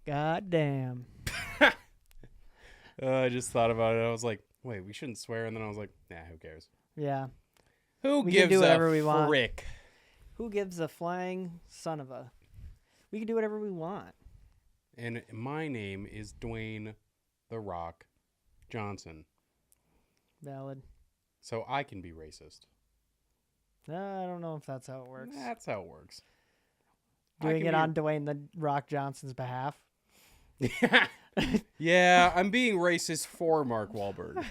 God damn. I just thought about it. I was like, wait, we shouldn't swear. And then I was like, nah, who cares? Yeah. Who We can gives do a whatever we want. frick? Who gives a flying son of a? We can do whatever we want. And my name is Dwayne The Rock Johnson. Valid. So I can be racist. I don't know if that's how it works. That's how it works. Doing it on Dwayne The Rock Johnson's behalf. Yeah, I'm being racist for Mark Wahlberg.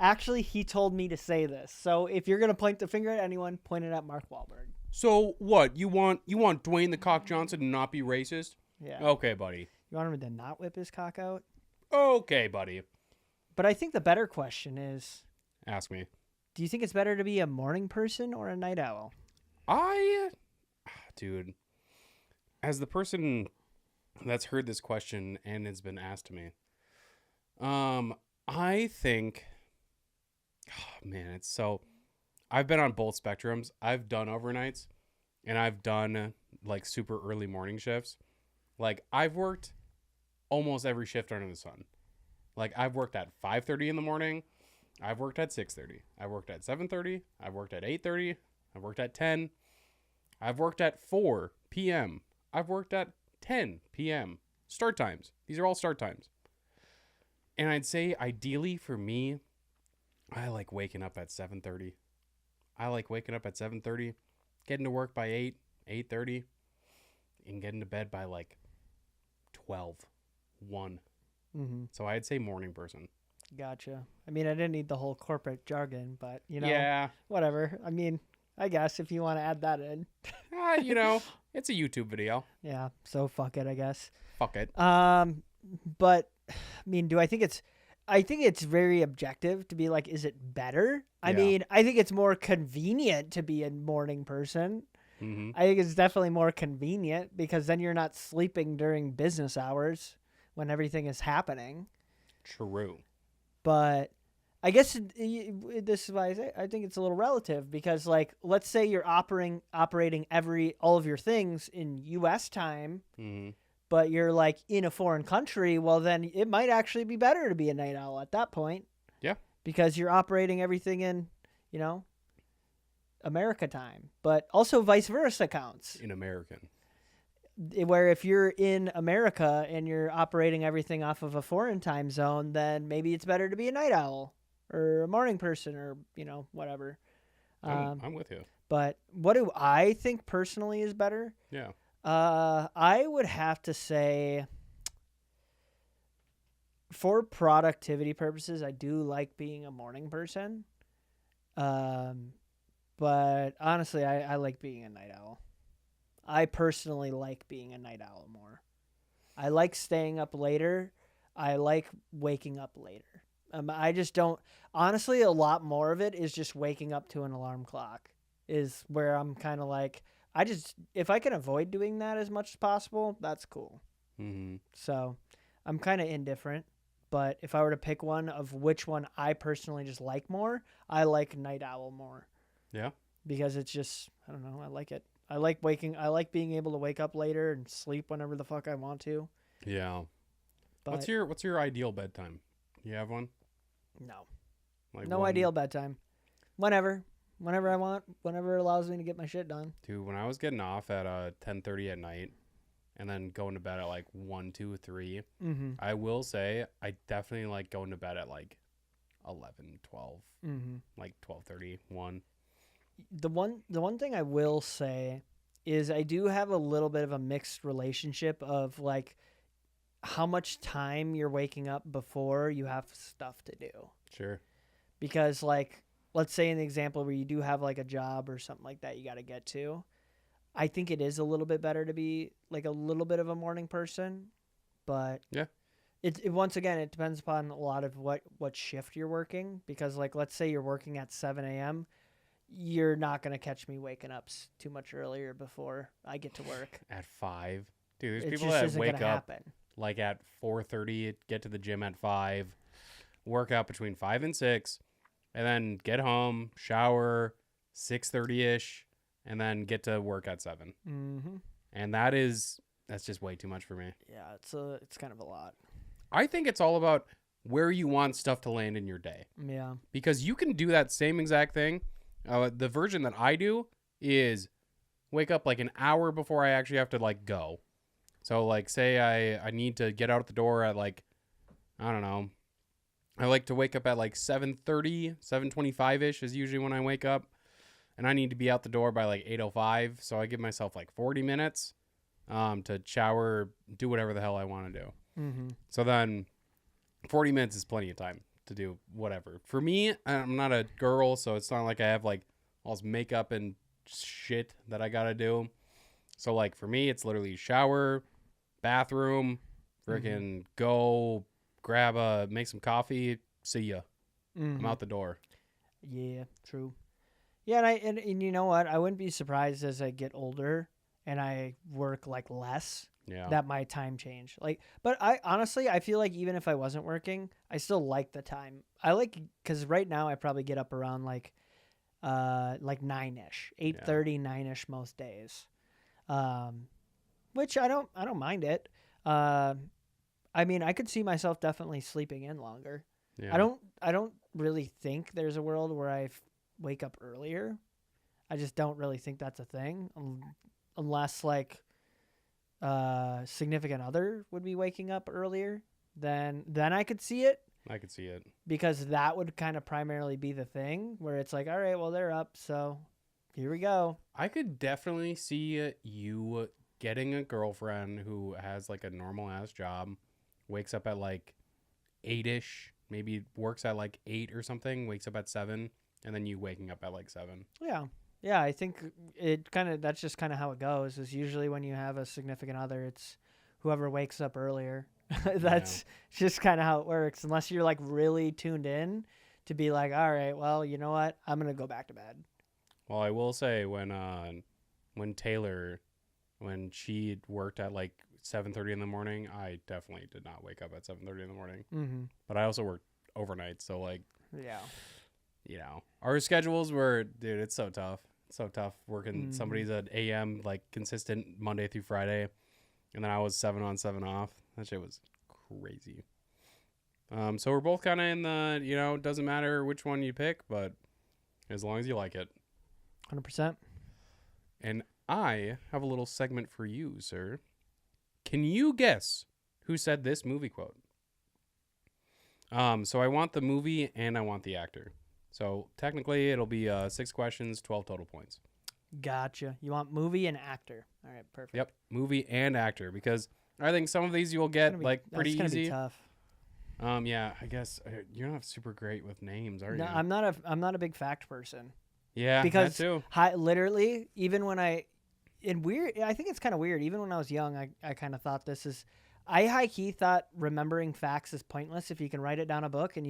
Actually, he told me to say this. So if you're gonna point the finger at anyone, point it at Mark Wahlberg. So what? You want Dwayne The Cock Johnson to not be racist? Yeah. Okay, buddy. You want him to not whip his cock out? Okay, buddy. But I think the better question is, Ask me. do you think it's better to be a morning person or a night owl? Dude, as the person that's heard this question and it's been asked to me, I think, oh man, I've been on both spectrums. I've done overnights and I've done like super early morning shifts. Like I've worked almost every shift under the sun. Like I've worked at 5:30 in the morning. I've worked at 6:30. I've worked at 7:30. I've worked at 8:30. I've worked at 10. I've worked at 4 p.m. I've worked at 10 p.m. Start times. These are all start times. And I'd say ideally for me, I like waking up at 7:30. I like waking up at 7:30, getting to work by 8, 8:30, and getting to bed by like 12, 1. Mm-hmm. So I'd say morning person. Gotcha. I mean, I didn't need the whole corporate jargon, but, Yeah. whatever. I mean, I guess if you want to add that in. It's a YouTube video. Yeah, so fuck it, I guess. Fuck it. But, I mean, I think it's very objective to be like, is it better? I Yeah. mean, I think it's more convenient to be a morning person. Mm-hmm. I think it's definitely more convenient because then you're not sleeping during business hours when everything is happening. True. But I guess this is why I think it's a little relative because, like, let's say you're operating all of your things in U.S. time, Mm-hmm. but you're like in a foreign country. Well, then it might actually be better to be a night owl at that point. Yeah. Because you're operating everything in, America time, but also vice versa counts. In American. Where if you're in America and you're operating everything off of a foreign time zone, then maybe it's better to be a night owl or a morning person or, whatever. I'm with you. But what do I think personally is better? Yeah. I would have to say for productivity purposes, I do like being a morning person. But honestly, I like being a night owl. I personally like being a night owl more. I like staying up later. I like waking up later. I just don't. Honestly, a lot more of it is just waking up to an alarm clock is where I'm kind of like, if I can avoid doing that as much as possible, that's cool. Mm-hmm. So I'm kind of indifferent. But if I were to pick one of which one I personally just like more, I like night owl more. Yeah. Because it's just, I don't know, I like it. I like being able to wake up later and sleep whenever the fuck I want to. Yeah. But What's your ideal bedtime? You have one? no. Like No ideal bedtime. Whenever I want, whenever it allows me to get my shit done. Dude, when I was getting off at 10:30 at night and then going to bed at like 1, 2, 3, Mm-hmm. I will say I definitely like going to bed at like 11, 12, Mm-hmm. like 12:30, 1. The one thing I will say is I do have a little bit of a mixed relationship of like how much time you're waking up before you have stuff to do. Sure. Because like let's say in the example where you do have like a job or something like that you got to get to, I think it is a little bit better to be like a little bit of a morning person, but Yeah. It once again it depends upon a lot of what shift you're working because like let's say you're working at 7 a.m. You're not going to catch me waking up too much earlier before I get to work. At 5. Dude, there's It people just that isn't wake gonna up happen. like at 4:30, get to the gym at 5, work out between 5 and 6, and then get home, shower 6:30ish, and then get to work at 7. Mm-hmm. And that is that's just way too much for me. Yeah, it's kind of a lot. I think it's all about where you want stuff to land in your day. Yeah. Because you can do that same exact thing. The version that I do is wake up like an hour before I actually have to like go. So like say I need to get out the door at like, I don't know. I like to wake up at like 7:30, 7:25-ish is usually when I wake up. And I need to be out the door by like 8:05. So I give myself like 40 minutes to shower, do whatever the hell I want to do. Mm-hmm. So then 40 minutes is plenty of time to do whatever. For me, I'm not a girl, so it's not like I have like all this makeup and shit that I got to do. So like for me, it's literally shower, bathroom, freaking go make some coffee. See ya. I'm out the door. Yeah, true. Yeah, and you know what? I wouldn't be surprised as I get older and I work like less. Yeah. That my time change. Like, but I honestly, I feel like even if I wasn't working, I still like the time. I like, because right now I probably get up around like 9-ish, 8:30, 9-ish most days. Which I don't mind it. I mean, I could see myself definitely sleeping in longer. Yeah. I don't really think there's a world where I wake up earlier. I just don't really think that's a thing, unless like significant other would be waking up earlier. Then I could see it. I could see it. Because that would kind of primarily be the thing where it's like, all right, well, they're up, so here we go. I could definitely see you getting a girlfriend who has like a normal ass job, wakes up at like 8-ish, maybe works at like 8 or something, wakes up at 7, and then you waking up at like 7. Yeah. Yeah, I think that's just kind of how it goes. Is usually when you have a significant other, it's whoever wakes up earlier. That's just kind of how it works. Unless you're like really tuned in to be like, all right, well, you know what? I'm going to go back to bed. Well, I will say when Taylor, when she worked at like 7:30 in the morning, I definitely did not wake up at 7:30 in the morning. Mm-hmm. But I also worked overnight, so like, yeah, you know, our schedules were, dude, it's so tough. It's so tough working somebody's at AM like consistent Monday through Friday, and then I was 7 on 7 off. That shit was crazy. So we're both kind of in the, you know, doesn't matter which one you pick, but as long as you like it. 100%. And I have a little segment for you, sir. Can you guess who said this movie quote? So I want the movie and I want the actor. So technically it'll be 6 questions, 12 total points. Gotcha. You want movie and actor. All right, perfect. Yep, movie and actor, because I think some of these you'll get like pretty easy. That's gonna be tough. Yeah, I guess you're not super great with names, are you? No, I'm not a big fact person. Yeah, because that too. Literally, even when I think it's kind of weird. Even when I was young, I kind of thought I high key thought remembering facts is pointless if you can write it down a book and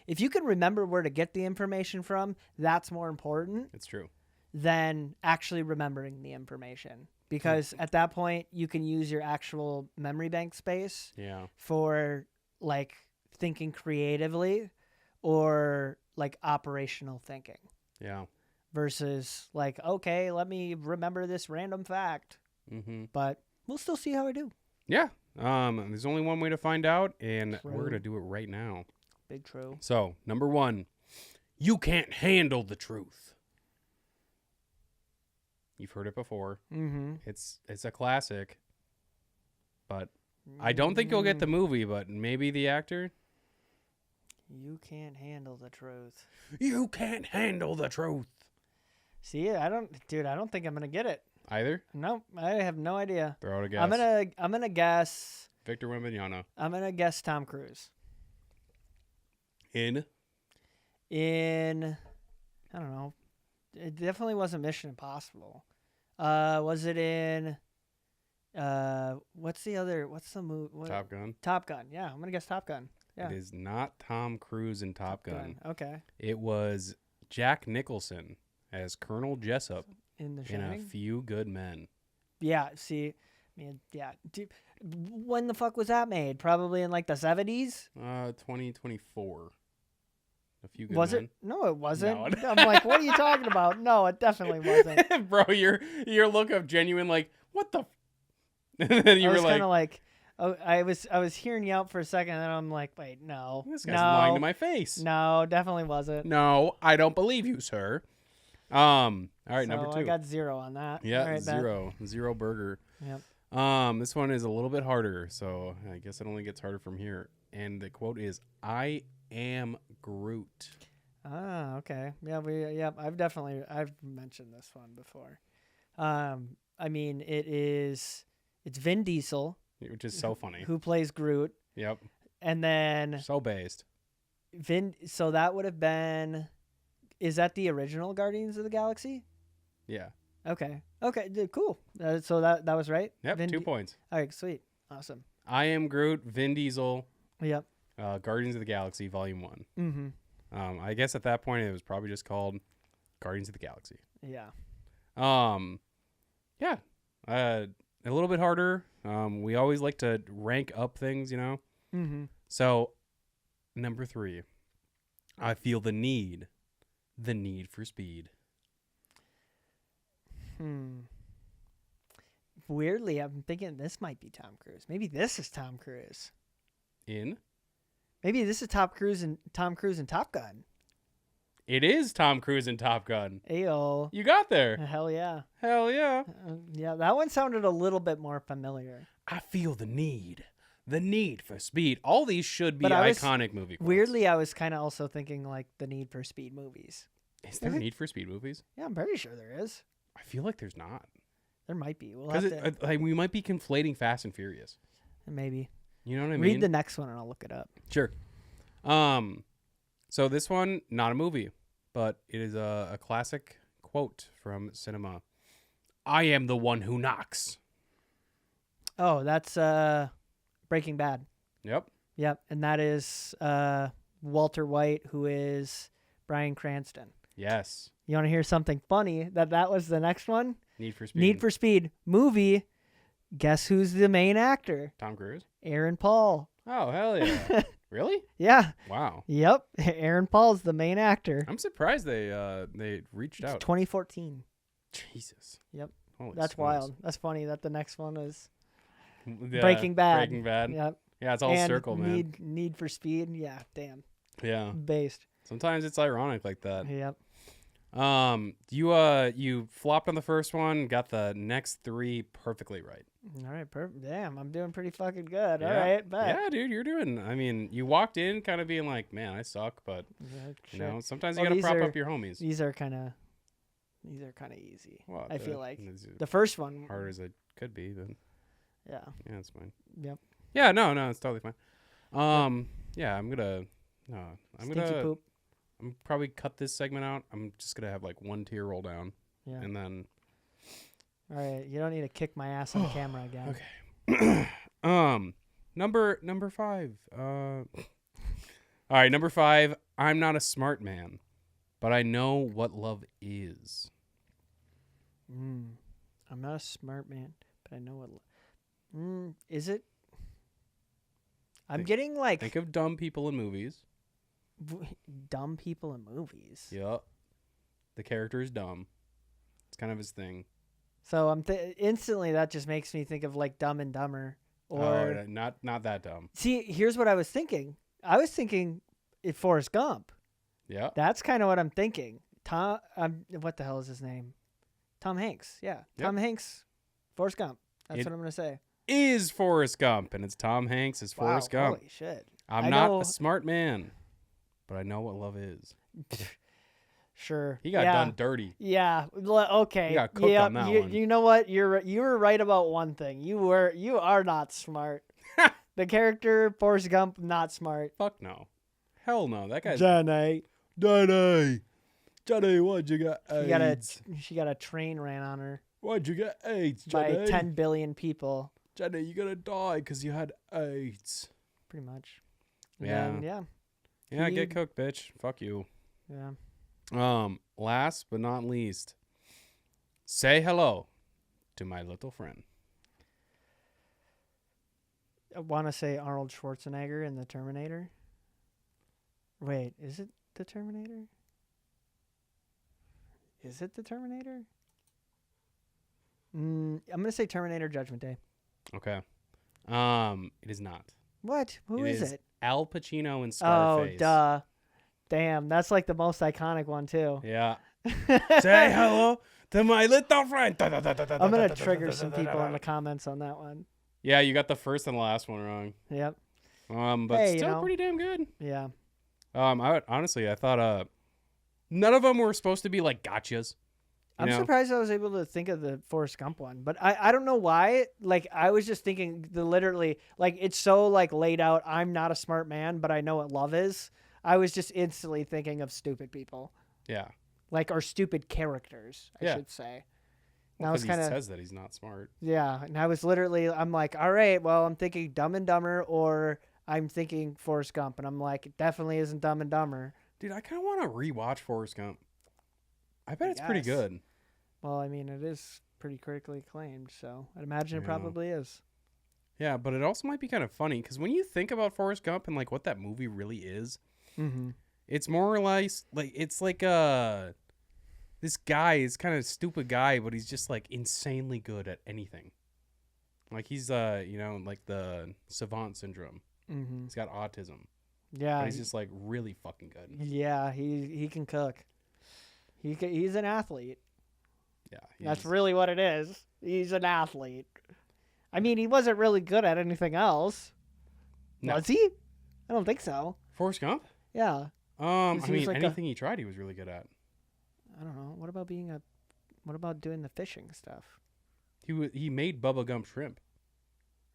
if you can remember where to get the information from, that's more important. It's true. Than actually remembering the information, because at that point you can use your actual memory bank space. Yeah. For like thinking creatively or like operational thinking. Yeah. Versus like, okay, let me remember this random fact. Mm-hmm. But we'll still see how I do. Yeah. There's only one way to find out, and True. we're going to do it right now. Big true. So, number 1, you can't handle the truth. You've heard it before. Mm-hmm. It's a classic, but I don't think you'll get the movie, but maybe the actor. You can't handle the truth. You can't handle the truth. See, I don't think I'm going to get it. Either? Nope, I have no idea. Throw out a guess. I'm gonna guess Victor Wembanyama. I'm gonna guess Tom Cruise. In I don't know. It definitely wasn't Mission Impossible. Was it in what's the movie? Top Gun. Top Gun. Yeah, I'm gonna guess Top Gun. Yeah. It is not Tom Cruise in Top Gun. Okay. It was Jack Nicholson as Colonel Jessup In The in Shining. A Few Good Men. Yeah. See, man. Yeah. Dude, when the fuck was that made? Probably in like the 70s. 2024. A Few Good Was Men. it? No, it wasn't. No. I'm like, what are you talking about? No, it definitely wasn't. Bro, your look of genuine like, what the? And then you I were was like, kind of like, oh, I was hearing you out for a second, and then I'm like, wait, no, this guy's no, lying to my face. no, definitely wasn't. No, I don't believe you, sir. All right, number So 2. I got 0 on that. Yeah, All right, bet. 0 burger. Yep. This one is a little bit harder, so I guess it only gets harder from here. And the quote is, "I am Groot." Ah, okay. Yeah, I've mentioned this one before. I mean, it's Vin Diesel Which is so funny. who plays Groot, Yep. and then So based. So that would have been, is that the original Guardians of the Galaxy? Yeah. Okay, cool. So that was right. Yep. 2 points. All right, sweet, awesome. I am Groot. Vin Diesel. Yep. Guardians of the Galaxy Volume 1. Mm-hmm. I guess at that point it was probably just called Guardians of the Galaxy. Yeah. Yeah. A little bit harder. We always like to rank up things, you know. Mm-hmm. So, number 3, I feel the need for speed. Weirdly, I'm thinking this might be Tom Cruise. Maybe this is Tom Cruise. Maybe this is Tom Cruise and Top Gun. It is Tom Cruise in Top Gun. Ayo. You got there. Hell yeah. Hell yeah. Yeah, that one sounded a little bit more familiar. I feel the need for speed. All these should be But I was- iconic movie quotes. Weirdly, I was kind of also thinking like the Need for Speed movies. Is there Need for Speed movies? Yeah, I'm pretty sure there is. I feel like there's not. There might be. We'll Because have to, like, we might be conflating Fast and Furious. maybe. You know what I mean? Read the next one and I'll look it up. Sure. So this one, not a movie, but it is a classic quote from cinema. I am the one who knocks. Oh, that's Breaking Bad. Yep. Yep, and that is Walter White, who is Bryan Cranston. Yes. You want to hear something funny? That was the next one. Need for Speed. Need for Speed movie. Guess who's the main actor? Tom Cruise. Aaron Paul. Oh, hell yeah. Really? Yeah. Wow. Yep. Aaron Paul's the main actor. I'm surprised they reached It's out. 2014. Jesus. Yep. Holy That's smokes. wild. That's funny that the next one is Yeah, Breaking Bad. Breaking Bad. Yep. Yeah, it's all and circle, man. Need for Speed. Yeah. Damn. Yeah. Based. Sometimes it's ironic like that. Yep. You flopped on the first one, got the next 3 perfectly right. All right. Perfect. Damn. I'm doing pretty fucking good. Yeah. All right. Bet. Yeah, dude, you're doing. I mean, you walked in kind of being like, "Man, I suck," but Yeah, you sure. know, sometimes you Well, gotta these prop are- up your homies. These are kind of easy. Well, I feel like as the first one. hard as it could be, then Yeah. yeah, it's fine. Yep. Yeah, no, it's totally fine. Yeah, I'm Stinky gonna poop. I'm probably cut this segment out. I'm just gonna have like 1 tear roll down, Yeah. and then All right. You don't need to kick my ass on camera again. okay. Number 5. All right, number 5. I'm not a smart man, but I know what love is. I'm not a smart man, but I know what. Is it? I'm getting like Think of dumb people in movies. dumb people in movies. Yep. The character is dumb. It's kind of his thing. So instantly that just makes me think of like Dumb and Dumber. Or Oh, not that dumb. see, here's what I was thinking. I was thinking Forrest Gump. Yeah. That's kind of what I'm thinking. What the hell is his name? Tom Hanks. Yeah, Yep. Tom Hanks. Forrest Gump. That's It- what I'm gonna say. Is Forrest Gump, and it's Tom Hanks as Forrest Wow, Gump. holy shit. I'm I not know- a smart man, but I know what love is. Sure. He got yeah. done dirty. Yeah. Okay. You got cooked yeah, on that you, one. You know what? You were right about one thing. You are not smart. The character Forrest Gump not smart. Fuck no. Hell no. That guy's Johnny. Johnny, why'd you get AIDS? She got a train ran on her Why'd you get AIDS, by 10 billion people, Johnny, you're gonna die because you had AIDS. pretty much. And Yeah. then, yeah. Yeah, He- get cooked, bitch. Fuck you. Yeah. Last but not least, say hello to my little friend. I want to say Arnold Schwarzenegger in The Terminator. Wait, is it The Terminator? Is it The Terminator? I'm going to say Terminator Judgment Day. Okay. It is not. What? Who is it? Al Pacino in Oh, Scarface. duh. Damn, that's like the most iconic one too. Yeah. Say hello to my little friend. I'm gonna trigger some people in the comments on that one. Yeah, you got the first and the last one wrong. Yep. But Hey, still pretty damn good. Yeah. Honestly, I thought none of them were supposed to be like gotchas. I'm surprised I was able to think of the Forrest Gump one, but I don't know why. Like I was just thinking literally like it's so like laid out. I'm not a smart man, but I know what love is. I was just instantly thinking of stupid people, Yeah. like or stupid characters, I Yeah. should say. Well, I was because he kind of says that he's not smart. yeah, and I was literally I'm like, all right, well I'm thinking Dumb and Dumber or I'm thinking Forrest Gump, and I'm like, it definitely isn't Dumb and Dumber. Dude, I kind of want to rewatch Forrest Gump. I bet it's pretty guess. good. Well, I mean, it is pretty critically acclaimed, so I'd imagine it Yeah. probably is. Yeah, but it also might be kind of funny because when you think about Forrest Gump and like what that movie really is, Mm-hmm. it's more or less like it's like this guy is kind of a stupid guy, but he's just like insanely good at anything. Like he's like the savant syndrome. Mm-hmm. He's got autism. Yeah, But he's just like really fucking good. yeah, he can cook. He's an athlete. Yeah. That's he's- really what it is. He's an athlete. I mean, he wasn't really good at anything else. No. Was he? I don't think so. Forrest Gump? Yeah. I he was mean, like anything he tried, he was really good at. I don't know. What about doing the fishing stuff? He made Bubba Gump Shrimp,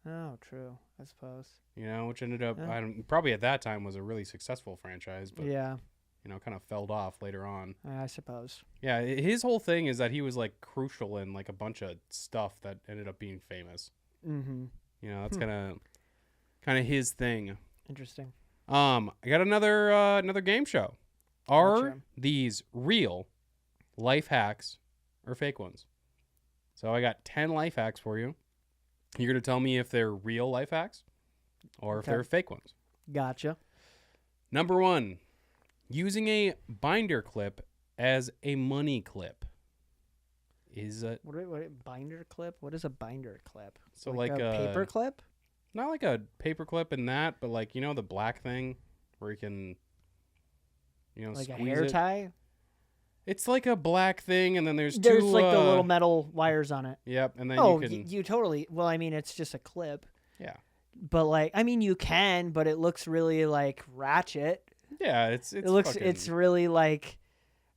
Oh, true. I suppose. which ended up Yeah. probably at that time was a really successful franchise, but Yeah, kind of fell off later on. I suppose. Yeah, his whole thing is that he was like crucial in like a bunch of stuff that ended up being famous. Mm-hmm. That's kind of his thing. Interesting. I got another game show. Are Gotcha. these real life hacks or fake ones? So I got 10 life hacks for you. You're going to tell me if they're real life hacks or if Okay. they're fake ones. Gotcha. Number 1, using a binder clip as a money clip. Is it What binder clip? What is a binder clip? so like like a paper clip? not like a paper clip in that, but like the black thing where you can Like a squeeze hair it. tie? It's like a black thing, and then there's There's two. like the little metal wires on it. Yep, and then Oh, you can. you totally. Well, I mean, it's just a clip. Yeah. But like, I mean, you can, but it looks really like ratchet. Yeah, it's It looks. fucking- It's really like,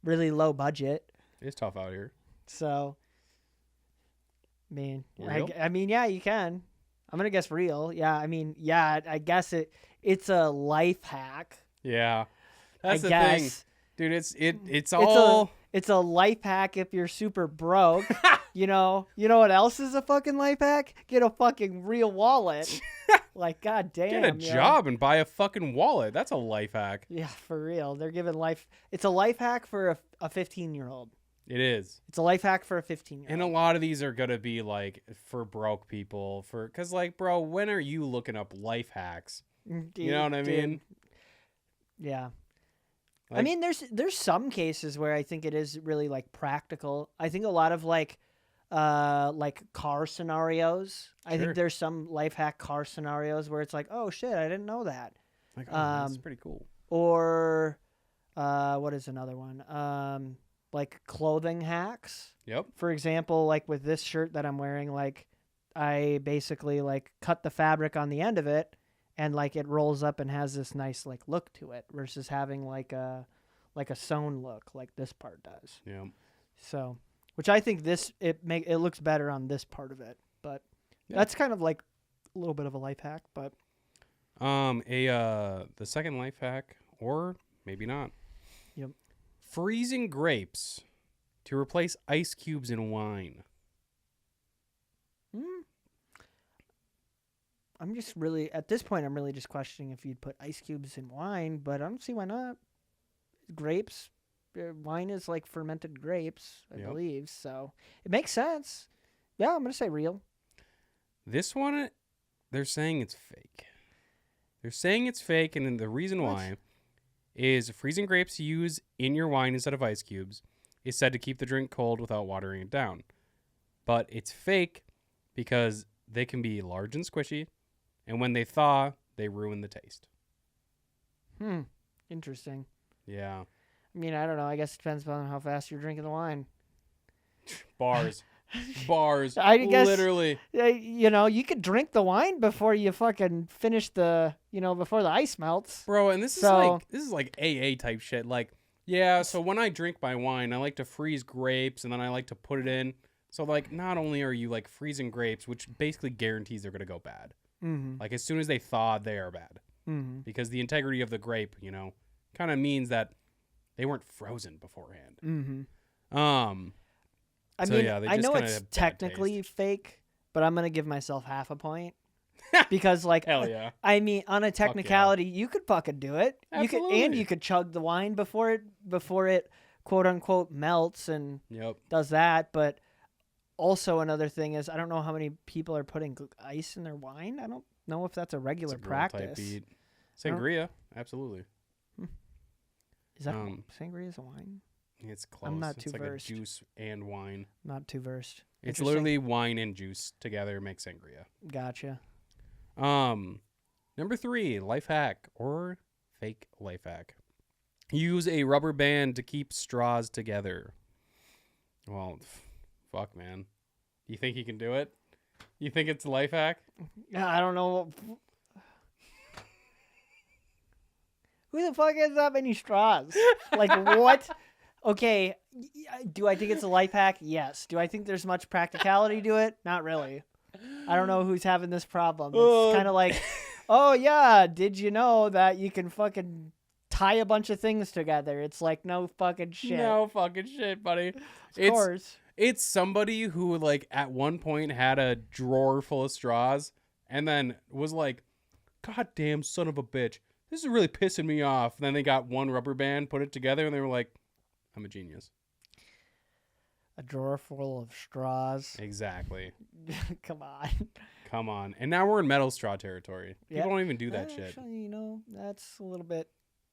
really low budget. it's tough out here. So, man, Real? I mean, yeah, you can. I'm gonna guess real. Yeah, I mean, yeah, I guess it's a life hack. Yeah, that's I the guess. thing, dude. It's all. It's a life hack if you're super broke. You know what else is a fucking life hack? Get a fucking real wallet. Like, god damn. Get a yo. job and buy a fucking wallet. That's a life hack. Yeah, for real. They're giving life. It's a life hack for a 15-year-old. It is. It's a life hack for a 15-year-old. And a lot of these are gonna be like for broke people, cause like, bro, when are you looking up life hacks? You know what I mean? Yeah. I Like- mean, there's some cases where I think it is really like practical. I think a lot of like car scenarios. I Sure. think there's some life hack car scenarios where it's like, oh shit, I didn't know that. Like, oh, that's Um, pretty cool. Or what is another one? Like clothing hacks. Yep. For example, like with this shirt that I'm wearing, like I basically like cut the fabric on the end of it and like it rolls up and has this nice like look to it versus having like a sewn look like this part does. Yeah. So, which I think it looks better on this part of it, but Yeah. that's kind of like a little bit of a life hack, but The second life hack, or maybe not. Yep. Freezing grapes to replace ice cubes in wine. I'm just really at this point I'm really just questioning if you'd put ice cubes in wine, but I don't see why not. Grapes, wine is like fermented grapes, I Yep. believe, so it makes sense. Yeah, I'm gonna say real. This one, they're saying it's fake. They're saying it's fake, and then the reason What? why is freezing grapes you use in your wine instead of ice cubes is said to keep the drink cold without watering it down. But it's fake because they can be large and squishy, and when they thaw, they ruin the taste. Interesting. Yeah. I mean, I don't know. I guess it depends on how fast you're drinking the wine. Bars. Bars. I guess- Literally. You know, you could drink the wine before you fucking finish before the ice melts. Bro, and this So- is like AA type shit. Like, yeah, so when I drink my wine, I like to freeze grapes and then I like to put it in. So like not only are you like freezing grapes, which basically guarantees they're gonna go bad. Mm-hmm. Like as soon as they thaw, they are bad. Mm-hmm. Because the integrity of the grape, kind of means that they weren't frozen beforehand. Mm-hmm. I So, mean, yeah, they I just know kinda it's have bad technically fake, but I'm gonna give myself half a point because, like, Hell yeah. I mean, on a technicality, you could fucking do it. Absolutely. You could chug the wine before it quote unquote melts and Yep. does that. But also another thing is, I don't know how many people are putting ice in their wine. I don't know if that's a regular It's a girl type practice. beat. I don't- Sangria, absolutely. Is that Um, sangria is a wine? It's close. I'm not it's too like versed. a juice and wine. Not too versed. It's Interesting. literally wine and juice together make sangria. Gotcha. Number 3, life hack or fake life hack. Use a rubber band to keep straws together. Well, fuck, man. You think you can do it? You think it's a life hack? I don't know. Who the fuck has that many straws? Like, what? Okay, do I think it's a life hack? Yes. Do I think there's much practicality to it? Not really. I don't know who's having this problem. It's kind of like, oh, yeah, did you know that you can fucking tie a bunch of things together? It's like, no fucking shit. No fucking shit, buddy. Of course. It's somebody who, like, at one point had a drawer full of straws and then was like, goddamn son of a bitch. This is really pissing me off. Then they got one rubber band, put it together, and they were like, I'm a genius. A drawer full of straws. Exactly. Come on. Come on. And now we're in metal straw territory. People Yeah. don't even do that shit. Actually, that's a little bit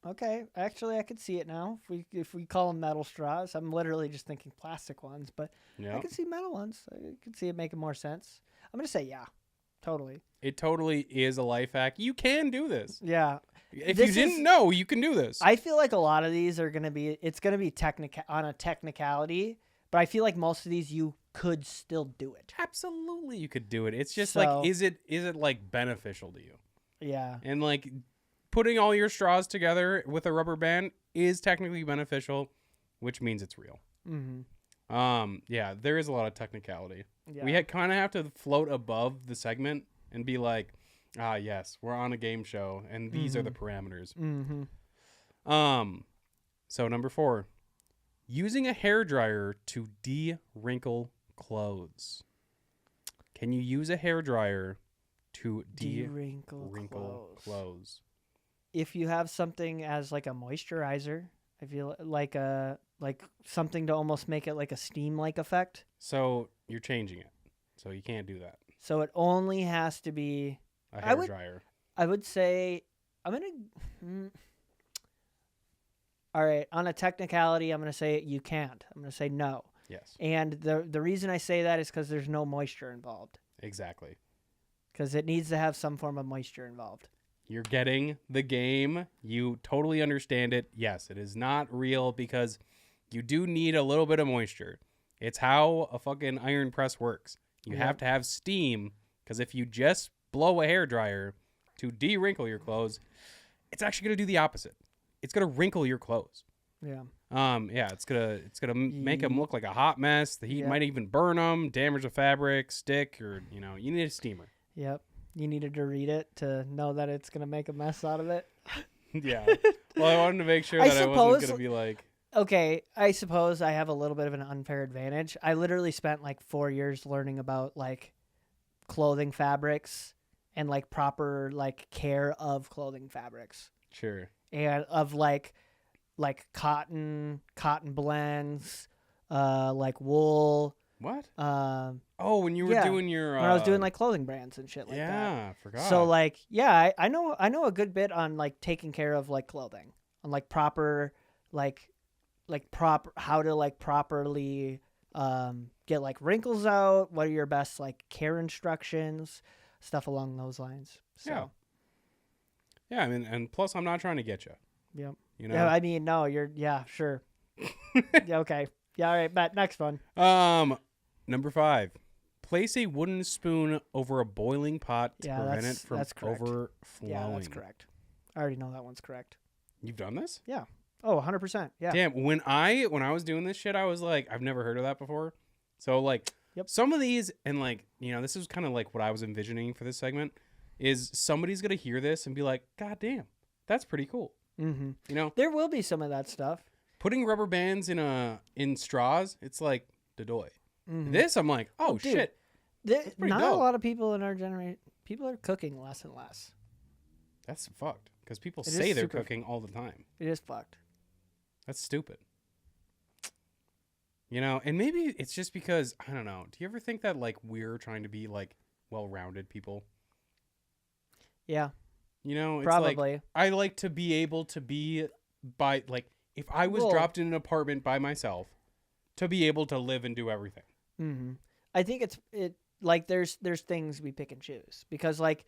okay. Actually, I could see it now. If we call them metal straws, I'm literally just thinking plastic ones, but I Yeah. could see metal ones. I could see it making more sense. I'm gonna say yeah, totally. It totally is a life hack. You can do this. Yeah, If This you didn't is- know, you can do this. I feel like a lot of these are gonna be. It's gonna be on a technicality, but I feel like most of these you could still do it. Absolutely, you could do it. It's just So- like, is it like beneficial to you? Yeah. And like putting all your straws together with a rubber band is technically beneficial, which means it's real. Mm-hmm. Yeah, there is a lot of technicality. Yeah. We kind of have to float above the segment and be like, ah, yes, we're on a game show, and these are the parameters. Mm-hmm. So number 4, using a hairdryer to de-wrinkle clothes. Can you use a hairdryer to De-wrinkle de-wrinkle clothes? If you have something as like a moisturizer, I feel like something to almost make it like a steam-like effect. So you're changing it. So you can't do that. So it only has to be. A I would- hairdryer. I would say I'm gonna. All right, on a technicality, I'm gonna say you can't. I'm gonna say no. Yes, And the reason I say that is because there's no moisture involved. exactly. Because it needs to have some form of moisture involved. You're getting the game. You totally understand it. Yes, it is not real because you do need a little bit of moisture. It's how a fucking iron press works. You Yep. have to have steam because if you just blow a hairdryer to de-wrinkle your clothes, it's actually going to do the opposite. It's going to wrinkle your clothes. Yeah. Yeah, it's gonna make them look like a hot mess. The heat Yep. might even burn them, damage the fabric, stick, or you need a steamer. Yep. You needed to read it to know that it's gonna make a mess out of it. Yeah. Well, I wanted to make sure I that I wasn't suppose- gonna be like, Okay, I suppose I have a little bit of an unfair advantage. I literally spent like 4 years learning about like clothing fabrics and like proper like care of clothing fabrics sure. and of like cotton blends, like wool. What? Um, Oh, when you were yeah, doing your when I was doing like clothing brands and shit like that. yeah, I forgot. So like yeah, I know a good bit on like taking care of like clothing, on like proper like proper how to like properly get like wrinkles out? What are your best like care instructions? Stuff along those lines. So, Yeah. Yeah, I mean, and plus, I'm not trying to get you. yep. You know. Yeah, I mean, no, yeah, sure. Yeah, okay. Yeah, all right, but next one. Number 5. Place a wooden spoon over a boiling pot to Yeah, prevent it from that's correct. overflowing. Yeah, that's correct. I already know that one's correct. You've done this? Yeah. Oh, 100%. Yeah. Damn, when I was doing this shit, I was like, I've never heard of that before. So like Yep. some of these, and like, you know, this is kind of like what I was envisioning for this segment, is somebody's gonna hear this and be like, God damn, that's pretty cool. Mm-hmm. You know? There will be some of that stuff. Putting rubber bands in straws, it's like Dodoy. Mhm. This I'm like, oh dude. shit. Not pretty a dope. lot of people in our generation. People are cooking less and less. That's fucked. Because people It is say they're super- cooking all the time. It is fucked. That's stupid. You know, and maybe it's just because, I don't know. Do you ever think that like we're trying to be like well-rounded people? Yeah, You know, it's probably. like I like to be able to be by like if I was Well- dropped in an apartment by myself, to be able to live and do everything. Mm-hmm. I think it like there's things we pick and choose because like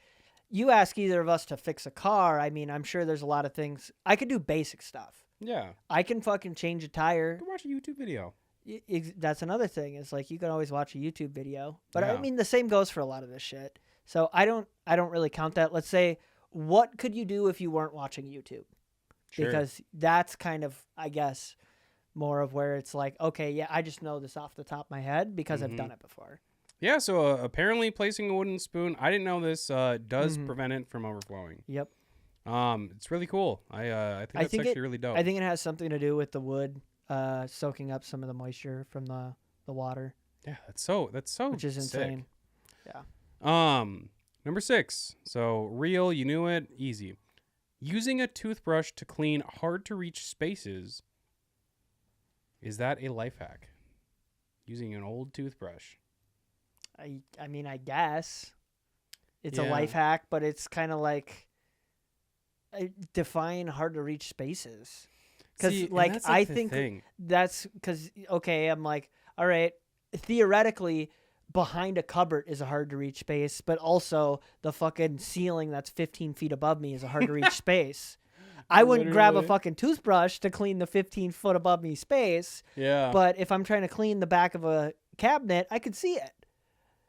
you ask either of us to fix a car. I mean, I'm sure there's a lot of things I could do basic stuff. Yeah. I can fucking change a tire. Go watch a YouTube video. That's another thing is like you can always watch a YouTube video, but I Yeah. mean the same goes for a lot of this shit. So I don't really count that. Let's say what could you do if you weren't watching YouTube? Sure. Because that's kind of I guess more of where it's like okay, yeah, I just know this off the top of my head because I've Mhm. done it before. Yeah, so apparently placing a wooden spoon, I didn't know this does Mhm. prevent it from overflowing. Yep. It's really cool. I think I that's think actually really dope. I think it has something to do with the wood soaking up some of the moisture from the water, Yeah, that's so which is sick. insane. Number 6. So real, you knew it, easy. Using a toothbrush to clean hard to reach spaces. Is that a life hack? Using an old toothbrush. I mean, I guess it's a Yeah. life hack, but it's kind of like define hard to reach spaces. Because See, and like that's, I the think thing. that's because okay, I'm like, all right, theoretically, behind a cupboard is a hard to reach space, but also the fucking ceiling that's 15 feet above me is a hard to reach space. I wouldn't grab a Literally. fucking toothbrush to clean the 15 foot above me space, Yeah. but if I'm trying to clean the back of a cabinet, I could see it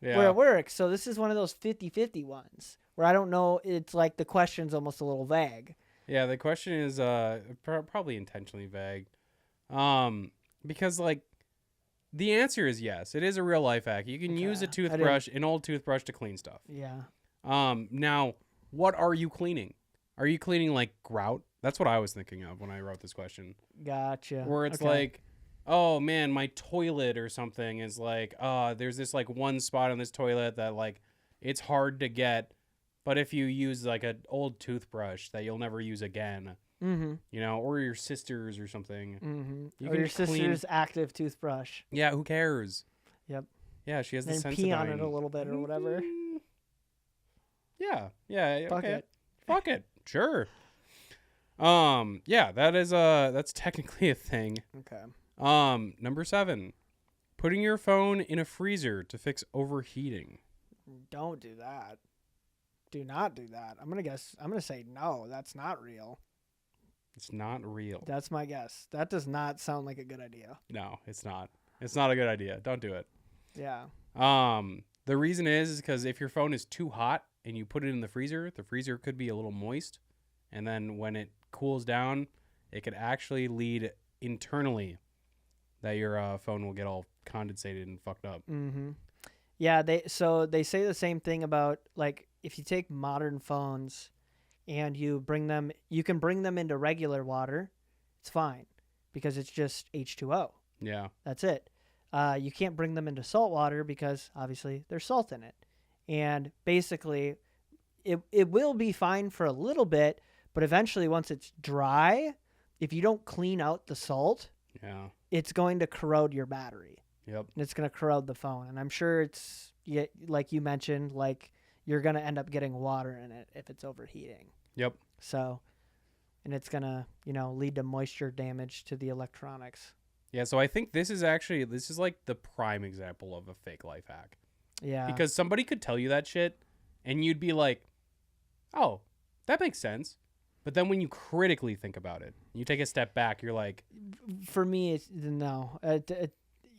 yeah. where it works. So this is one of those 50-50 ones where I don't know. It's like the question's almost a little vague. Yeah, the question is probably intentionally vague. Because like the answer is yes. It is a real life hack. You can use a Okay, I didn't- toothbrush, an old toothbrush to clean stuff. Yeah. Now, what are you cleaning? Are you cleaning like grout? That's what I was thinking of when I wrote this question. Gotcha. Where it's Okay. like, oh man, my toilet or something is like, there's this like one spot on this toilet that like it's hard to get, but if you use like an old toothbrush that you'll never use again, Mm-hmm. you know, or your sister's or something. Mm-hmm. You Or can your clean- sister's active toothbrush. Yeah, who cares? Yep. Yeah, she has the And Sensodyne. pee on it a little bit or whatever. Mm, Yeah, Fuck okay. it. Fuck it. Sure. Yeah, that's technically a thing. Okay. Number 7. Putting your phone in a freezer to fix overheating. Don't do that. Do not do that. I'm gonna say no. That's not real. It's not real. That's my guess. That does not sound like a good idea. No, it's not. It's not a good idea. Don't do it. Yeah. The reason is because if your phone is too hot and you put it in the freezer could be a little moist, and then when it cools down, it could actually lead internally that your phone will get all condensated and fucked up. Mm-hmm. Yeah. They say the same thing about like if you take modern phones and you can bring them into regular water, it's fine because it's just H2O. Yeah. That's it. You can't bring them into salt water because obviously there's salt in it. And basically, it will be fine for a little bit, but eventually once it's dry, if you don't clean out the salt, Yeah. it's going to corrode your battery Yep. and it's going to corrode the phone. And I'm sure it's, like you mentioned, like you're going to end up getting water in it if it's overheating. Yep. So, and it's going to, lead to moisture damage to the electronics. Yeah, so I think this is like the prime example of a fake life hack. Yeah. Because somebody could tell you that shit and you'd be like, oh, that makes sense. But then when you critically think about it, you take a step back, you're like, For me, it's no.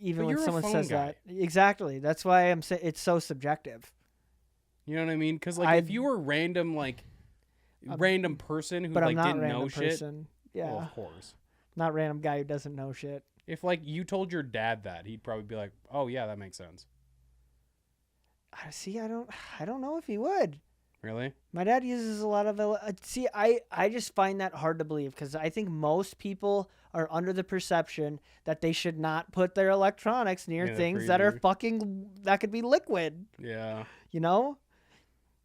Even But when you're a someone phone says guy. that, exactly. That's why I'm saying it's so subjective. you know what I mean? Because like I- if you were random person who But I'm like not didn't random know shit, person. Yeah, well, of course. not random guy who doesn't know shit. If like you told your dad that, he'd probably be like, oh yeah, that makes sense. See, I don't know if he would. Really? My dad uses a lot of. See, I just find that hard to believe because I think most people are under the perception that they should not put their electronics near In a things that are freezer. that could be liquid. Yeah. You know,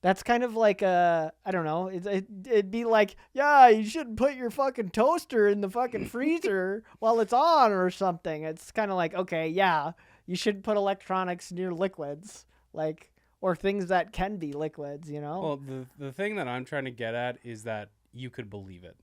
that's kind of like I don't know. It'd be like, yeah, you shouldn't put your fucking toaster in the fucking freezer while it's on or something. It's kind of like, okay, yeah, you shouldn't put electronics near liquids, like, or things that can be liquids. You know. Well, the thing that I'm trying to get at is that you could believe it.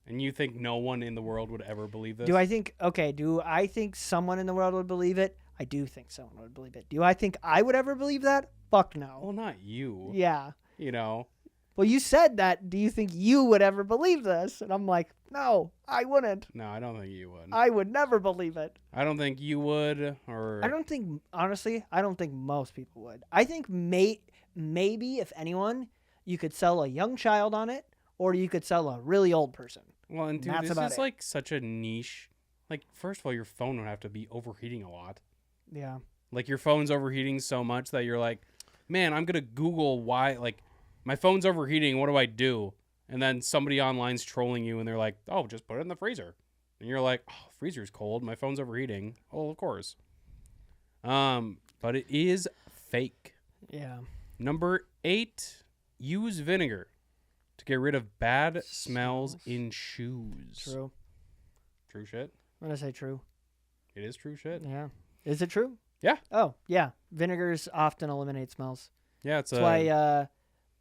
And you think no one in the world would ever believe this? Do I think someone in the world would believe it? I do think someone would believe it. Do I think I would ever believe that? Fuck no. Well, not you. Yeah. You know. Well, you said that. Do you think you would ever believe this? And I'm like, no, I wouldn't. No, I don't think you would. I would never believe it. I don't think you would, or I don't think, honestly, I don't think most people would. I think maybe, if anyone, you could sell a young child on it, or you could sell a really old person. Well, and dude, That's this about is it. like such a niche. Like, first of all, your phone would have to be overheating a lot. Yeah. Like, your phone's overheating so much that you're like, man, I'm gonna Google why. Like, my phone's overheating. What do I do? And then somebody online's trolling you, and they're like, oh, just put it in the freezer. And you're like, oh, freezer's cold. My phone's overheating. Oh, of course. But it is fake. Yeah. Number 8, use vinegar to get rid of bad smells in shoes. True. True shit. I'm going to say true. It is true shit. Yeah. Is it true? Yeah. Oh, yeah. Vinegars often eliminate smells. Yeah, it's That's why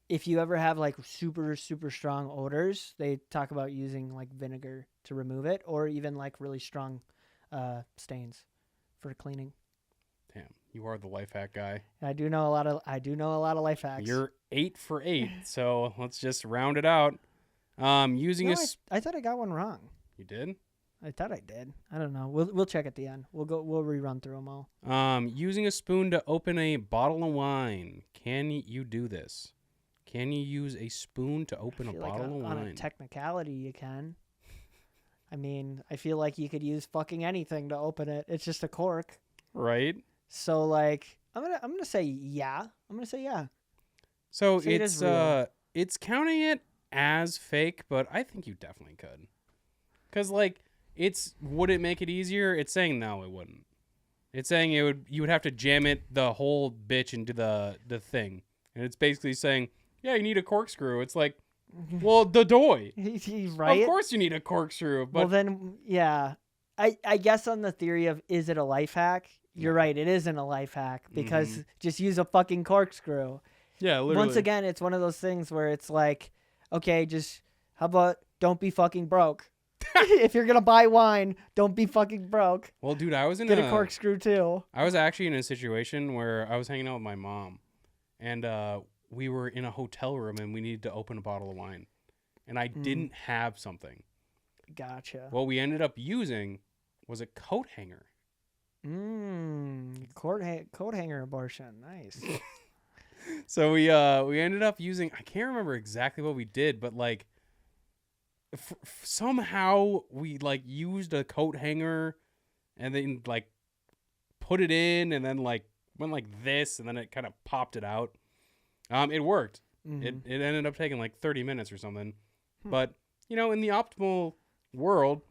if you ever have like super, super strong odors, they talk about using like vinegar to remove it, or even like really strong stains for cleaning. damn. You are the life hack guy. I do know a lot of life hacks. You're 8 for 8, so let's just round it out. Using No, a I thought I got one wrong. you did. I thought I did. I don't know. We'll check at the end. We'll rerun through them all. Using a spoon to open a bottle of wine. Can you do this? Can you use a spoon to open a I feel like bottle of on a wine? technicality, you can. I mean, I feel like you could use fucking anything to open it. It's just a cork. Right. So like, I'm gonna say yeah. I'm gonna say yeah. So Say it is real. it's counting it as fake, but I think you definitely could. Cause like would it make it easier? It's saying no, it wouldn't. It's saying you would have to jam it the whole bitch into the thing, and it's basically saying yeah, you need a corkscrew. It's like, well, the doy. Right? Of course you need a corkscrew, but Well then, yeah. I guess on the theory of is it a life hack? You're right. It isn't a life hack because just use a fucking corkscrew. yeah, literally. Once again, it's one of those things where it's like, okay, just how about don't be fucking broke. If you're gonna buy wine, don't be fucking broke. Well, dude, I was in Get a corkscrew too. I was actually in a situation where I was hanging out with my mom, and we were in a hotel room and we needed to open a bottle of wine, and I didn't have something. Gotcha. What we ended up using was a coat hanger. Coat hanger abortion. Nice. So we ended up using, I can't remember exactly what we did, but like somehow we like used a coat hanger and then like put it in and then like went like this and then it kind of popped it out. It worked. It ended up taking like 30 minutes or something. But, you know, in the optimal world,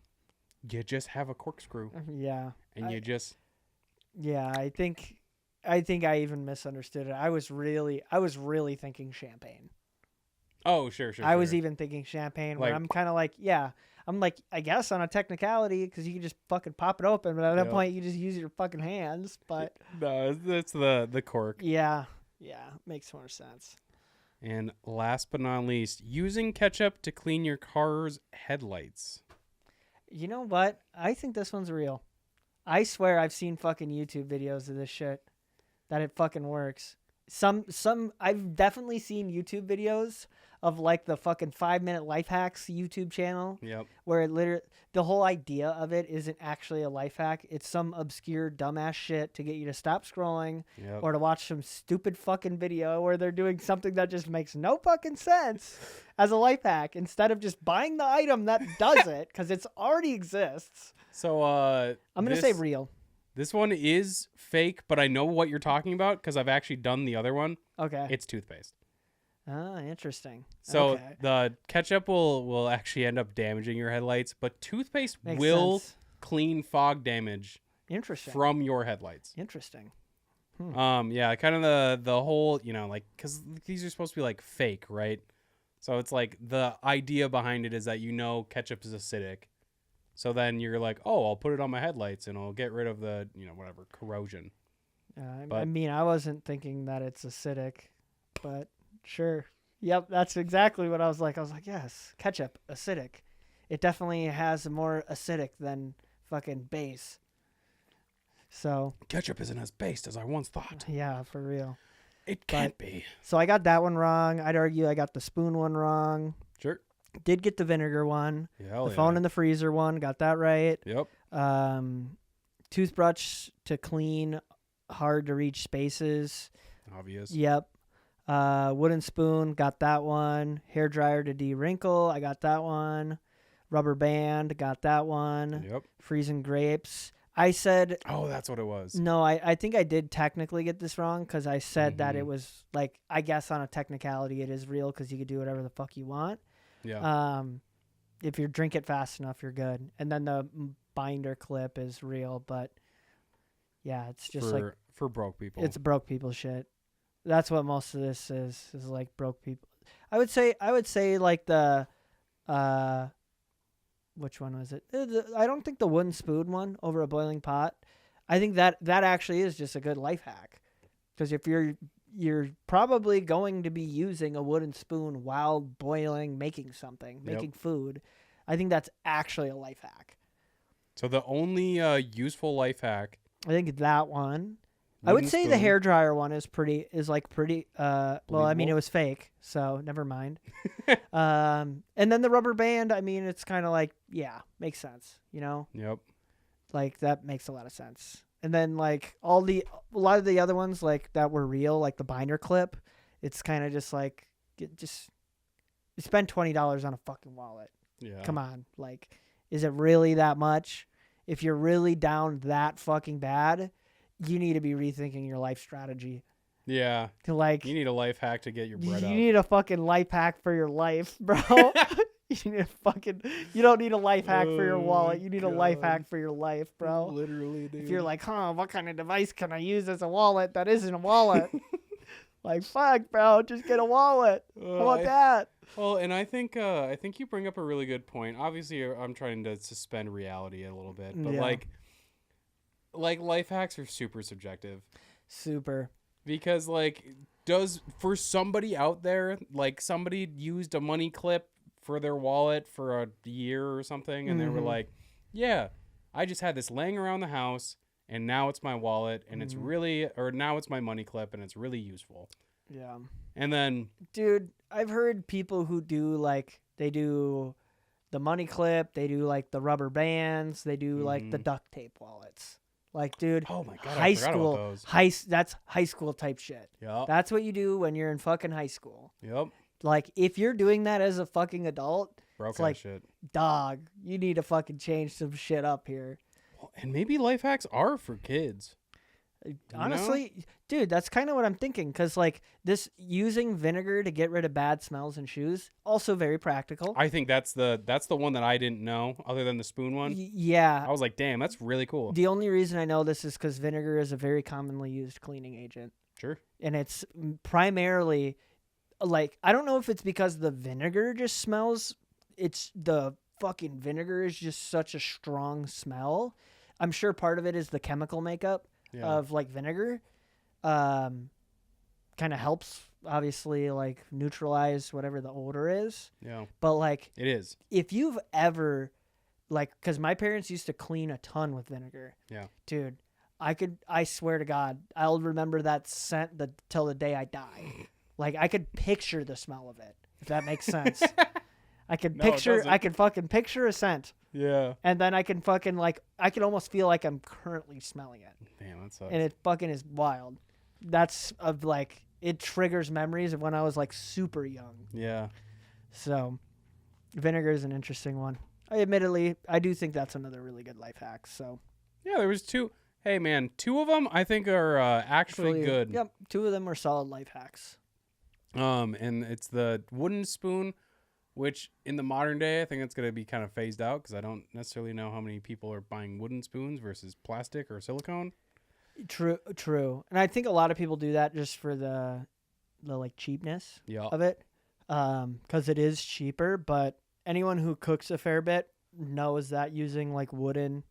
you just have a corkscrew Yeah. and you just Yeah, I think I even misunderstood it. I was really thinking champagne. Oh, sure. I was even thinking champagne where Like- I'm kind of like, yeah. I'm like, I guess on a technicality because you can just fucking pop it open, but at that Yep. point you just use your fucking hands. But No, it's the cork. yeah, makes more sense. And last but not least, using ketchup to clean your car's headlights. You know what? I think this one's real. I swear I've seen fucking YouTube videos of this shit that it fucking works. Some I've definitely seen YouTube videos of like the fucking 5-minute life hacks YouTube channel Yep. where it literally the whole idea of it isn't actually a life hack. It's some obscure dumbass shit to get you to stop scrolling Yep. or to watch some stupid fucking video where they're doing something that just makes no fucking sense as a life hack instead of just buying the item that does it because it's already exists. So I'm gonna say real. This one is fake, but I know what you're talking about because I've actually done the other one. Okay. It's toothpaste. Ah, interesting. So Okay. the ketchup will actually end up damaging your headlights, but toothpaste Makes will sense. clean fog damage Interesting. from your headlights. Interesting. Yeah, kind of the whole, like, because these are supposed to be like fake, right? So it's like the idea behind it is that ketchup is acidic. So then you're like, oh, I'll put it on my headlights and I'll get rid of the, whatever, corrosion. I But- mean, I wasn't thinking that it's acidic, but sure. Yep, that's exactly what I was like. I was like, yes, ketchup, acidic. It definitely has more acidic than fucking base. So, Ketchup isn't as based as I once thought. yeah, for real. It can't be. So I got that one wrong. I'd argue I got the spoon one wrong. Sure. Did get the vinegar one. Yeah, The phone in the freezer one. Got that right. Yep. Toothbrush to clean hard to reach spaces. Obvious. Yep. Wooden spoon, got that one. Hair dryer to de-wrinkle, I got that one. Rubber band, got that one. Yep. Freezing grapes. I said, Oh, that's what it was. no, I think I did technically get this wrong because I said that it Mhm. was, like, I guess on a technicality it is real because you could do whatever the fuck you want. Yeah. If you drink it fast enough, you're good. And then the binder clip is real, but yeah, it's just like for broke people. it's broke people shit. That's what most of this is like broke people. I would say like the which one was it? I don't think the wooden spoon one over a boiling pot. I think that actually is just a good life hack. Because if you're probably going to be using a wooden spoon while boiling, making something, Yep. making food. I think that's actually a life hack. So the only useful life hack. I think that one. I would wooden say the spoon. hair dryer one is pretty well, I mean it Believable? was fake, so never mind. And then the rubber band, I mean it's kind of like, yeah, makes sense, Yep. Like that makes a lot of sense. And then like a lot of the other ones like that were real, like the binder clip, it's kind of just like you spend $20 on a fucking wallet. Yeah. Come on, like is it really that much? If you're really down that fucking bad, you need to be rethinking your life strategy. Yeah. Like You need a life hack to get your bread you up. need a fucking life hack for your life, bro. You don't need a life hack for your Oh wallet. my You need a life God. hack for your life, bro. Literally, dude. If you're like, what kind of device can I use as a wallet that isn't a wallet? Like, fuck, bro, just get a wallet. How about that? Well, and I think you bring up a really good point. Obviously, I'm trying to suspend reality a little bit, but Yeah. like life hacks are super subjective Super. because for somebody out there, like somebody used a money clip for their wallet for a year or something, and they were Mhm. like, "Yeah, I just had this laying around the house, and now it's my wallet, and it's now it's my money clip, and it's really useful." Yeah. And then Dude, I've heard people who do they do the money clip, they do like the rubber bands, they do like the duct tape wallets. Like, dude, oh my god, high I forgot school, about those. that's high school type shit. Yep. That's what you do when you're in fucking high school. Yep. Like, if you're doing that as a fucking adult, Broke it's ass like, shit. dog, you need to fucking change some shit up here. And maybe life hacks are for kids. Honestly, dude, that's kind of what I'm thinking. Because, like, this using vinegar to get rid of bad smells in shoes, also very practical. I think that's the one that I didn't know, other than the spoon one. Yeah. I was like, damn, that's really cool. The only reason I know this is because vinegar is a very commonly used cleaning agent. Sure. And it's primarily, like, I don't know if it's because the vinegar just smells. It's the fucking vinegar is just such a strong smell. I'm sure part of it is the chemical makeup Yeah. of, like, vinegar. Kind of helps, obviously, like, neutralize whatever the odor is. Yeah. But, like, It is. if you've ever like, because my parents used to clean a ton with vinegar. Yeah. Dude, I swear to God, I'll remember that scent till the day I die. Like, I could picture the smell of it, if that makes sense. I could No, it picture, doesn't. I could fucking picture a scent. Yeah. And then I can fucking, like, I can almost feel like I'm currently smelling it. Damn, that sucks. And it fucking is wild. That's of, like, it triggers memories of when I was, like, super young. Yeah. So, vinegar is an interesting one. I do think that's another really good life hack. So, Yeah, there was 2. Hey, man, 2 of them I think are actually good. Yep, 2 of them are solid life hacks. And it's the wooden spoon, which in the modern day, I think it's going to be kind of phased out because I don't necessarily know how many people are buying wooden spoons versus plastic or silicone. True. And I think a lot of people do that just for the like cheapness Yeah. of it, because it is cheaper. But anyone who cooks a fair bit knows that using like wooden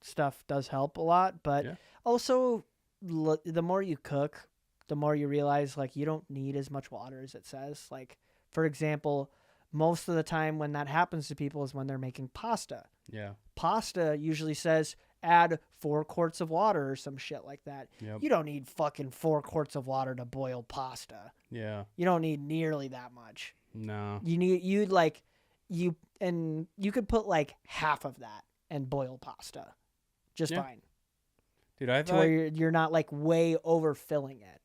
stuff does help a lot. But Yeah. also, the more you cook, the more you realize like you don't need as much water as it says. Like, for example, most of the time when that happens to people is when they're making pasta. Yeah. Pasta usually says add 4 quarts of water or some shit like that. Yep. You don't need fucking 4 quarts of water to boil pasta. Yeah. You don't need nearly that much. No. You could put like half of that and boil pasta just Yeah. fine. Dude, I To thought. where you're not like way overfilling it.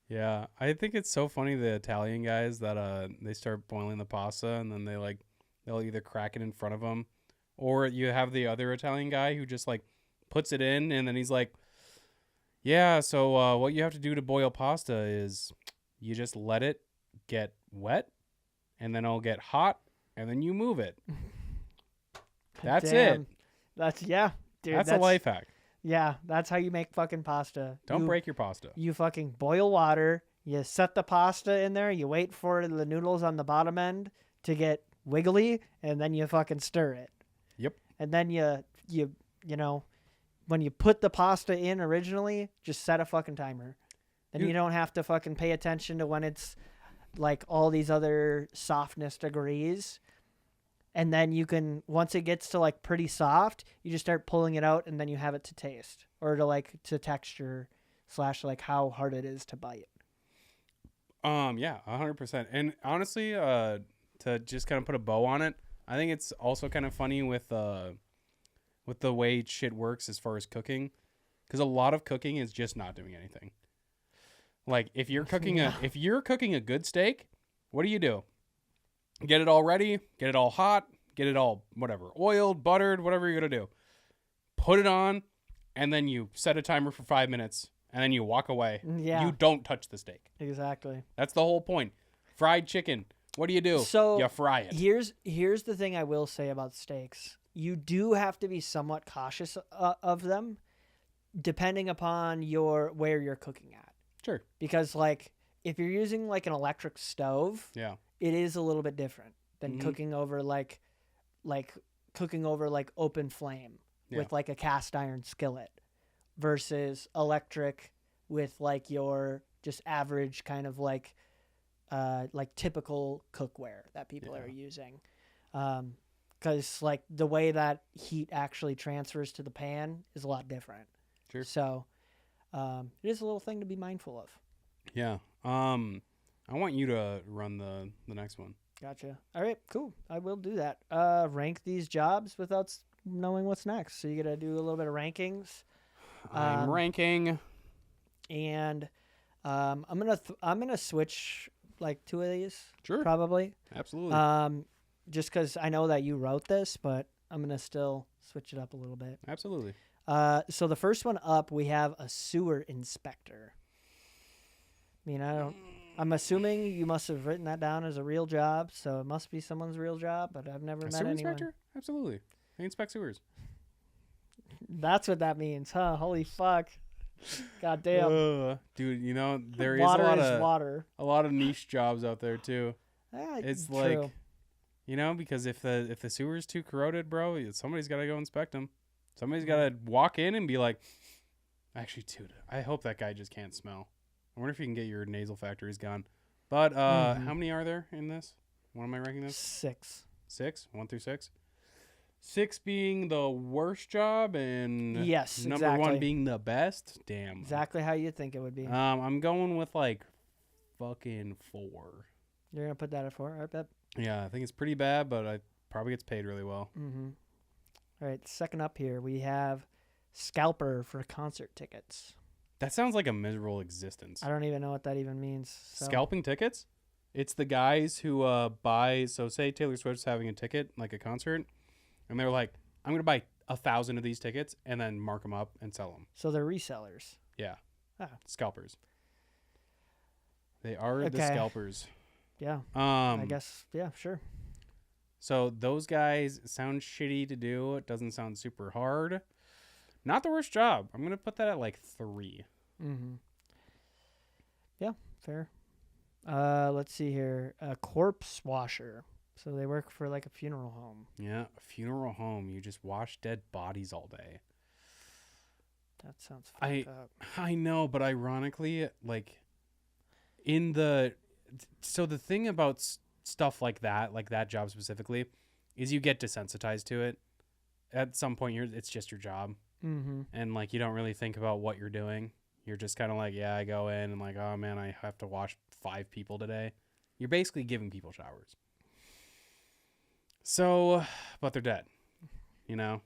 Yeah, I think it's so funny the Italian guys that they start boiling the pasta and then they'll either crack it in front of them, or you have the other Italian guy who just like puts it in and then he's like, yeah, so what you have to do to boil pasta is you just let it get wet and then it'll get hot and then you move it. That's Damn. it. That's dude. That's a life hack. Yeah, that's how you make fucking pasta. Don't You- break your pasta. You fucking boil water. You set the pasta in there. You wait for the noodles on the bottom end to get wiggly, and then you fucking stir it. Yep. And then you know, when you put the pasta in originally, just set a fucking timer. Then You- you don't have to fucking pay attention to when it's like all these other softness degrees. And then you can, once it gets to like pretty soft, you just start pulling it out, and then you have it to taste or to texture / like how hard it is to bite. Yeah, 100%. And honestly, to just kind of put a bow on it, I think it's also kind of funny with the way shit works as far as cooking, because a lot of cooking is just not doing anything. Like if you're cooking a good steak, what do? Get it all ready, get it all hot, get it all whatever, oiled, buttered, whatever you're gonna do. Put it on, and then you set a timer for 5 minutes, and then you walk away. Yeah. You don't touch the steak. Exactly. That's the whole point. Fried chicken. What do? So you fry it. Here's the thing I will say about steaks. You do have to be somewhat cautious of them, depending upon where you're cooking at. Sure. Because like if you're using like an electric stove, Yeah. it is a little bit different than Mhm. cooking over like open flame Yeah. with like a cast iron skillet versus electric with like your just average kind of like typical cookware that people Yeah. are using. Because like the way that heat actually transfers to the pan is a lot different. Sure. So it is a little thing to be mindful of. Yeah. I want you to run the next one. Gotcha. All right, cool. I will do that. Rank these jobs without knowing what's next. So you got to do a little bit of rankings. I'm ranking. And I'm gonna switch like 2 of these Sure. probably. Absolutely. Just because I know that you wrote this, but I'm gonna still switch it up a little bit. Absolutely. So the first one up, we have a sewer inspector. I mean, I'm assuming you must have written that down as a real job, so it must be someone's real job. But I've never A met sewer anyone. inspector? Absolutely. They inspect sewers. That's what that means, huh? Holy fuck! God damn. Dude, you know there is Water a lot is of water. niche jobs out there too. It's true. like, you know, because if the sewer is too corroded, bro, somebody's got to go inspect them. Somebody's got to walk in and be like, actually, dude, I hope that guy just can't smell. I wonder if you can get your nasal factories gone. But how many are there in this? What am I ranking this? 6. 6? 1 through 6? 6 being the worst job and Yes, number 1 exactly. being the best. Damn. Exactly how you think it would be. I'm going with like fucking 4. You're gonna put that at 4. All right, bet. Yeah, I think it's pretty bad, but I probably gets paid really well. Mm-hmm. All right, second up here we have scalper for concert tickets. That sounds like a miserable existence. I don't even know what that even means. So. Scalping tickets? It's the guys who buy. So say Taylor Swift's having a ticket, like a concert, and they're like, "I'm gonna buy 1,000 of these tickets and then mark them up and sell them." So they're resellers. Yeah, Ah. scalpers. They are the Okay. scalpers. Yeah, I I guess. Yeah, sure. So those guys sound shitty to do. It doesn't sound super hard. Not the worst job. I'm gonna put that at like 3. Mm-hmm. Yeah, fair. Let's see here. A corpse washer. So they work for like a funeral home. Yeah, a funeral home. You just wash dead bodies all day. That sounds fucked up. I know, but ironically, like so the thing about stuff like that job specifically, is you get desensitized to it. At some point, it's just your job, Mm-hmm. and like you don't really think about what you're doing. You're just kind of like, yeah, I go in and like, oh man, I have to wash 5 people today. You're basically giving people showers. So, but they're dead, you know.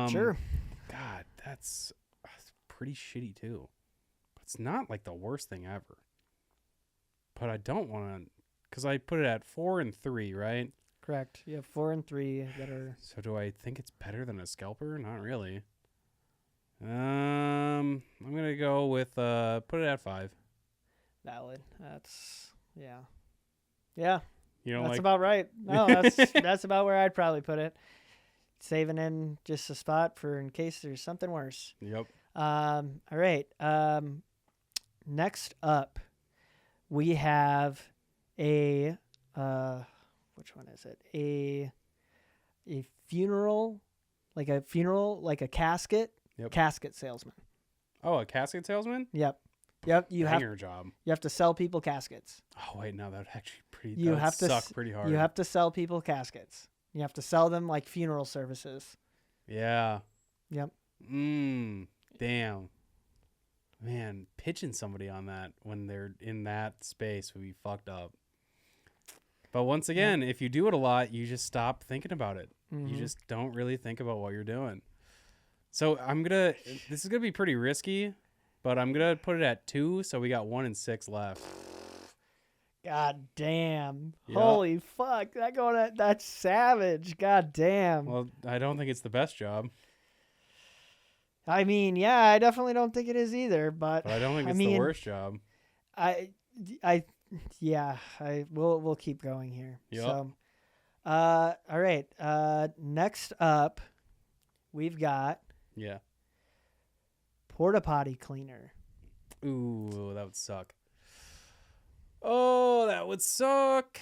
Sure. God, that's pretty shitty too. But it's not like the worst thing ever. But I don't want to, because I put it at 4 and 3, right? Correct. You have 4 and 3 that are. So do I think it's better than a scalper? Not really. I'm gonna go with put it at 5. Valid. That's yeah. Yeah, You know, that's like about right. No, that's about where I'd probably put it. Saving in just a spot for in case there's something worse. yep. All right. Next up, we have a which one is it? A funeral, like a casket. Yep. Casket salesman. Oh, a casket salesman? Yep. You Banger job. have to sell people caskets. Oh wait, no, that would actually pretty. You that would have to suck pretty hard. You have to sell people caskets. You have to sell them like funeral services. Yeah. Yep. Damn. Man, pitching somebody on that when they're in that space would be fucked up. But once again, if you do it a lot, you just stop thinking about it. Mhm. You just don't really think about what you're doing. So this is gonna be pretty risky, but I'm gonna put it at 2. So we got 1 and 6 left. God damn. Yeah. Holy fuck. That's savage. God damn. Well, I don't think it's the best job, I mean, yeah, I definitely don't think it is either, but but I don't think I it's mean, the worst job. We'll keep going here. Yep. So, all right. Next up, we've got Yeah. porta potty cleaner. Ooh, that would suck. Oh, that would suck.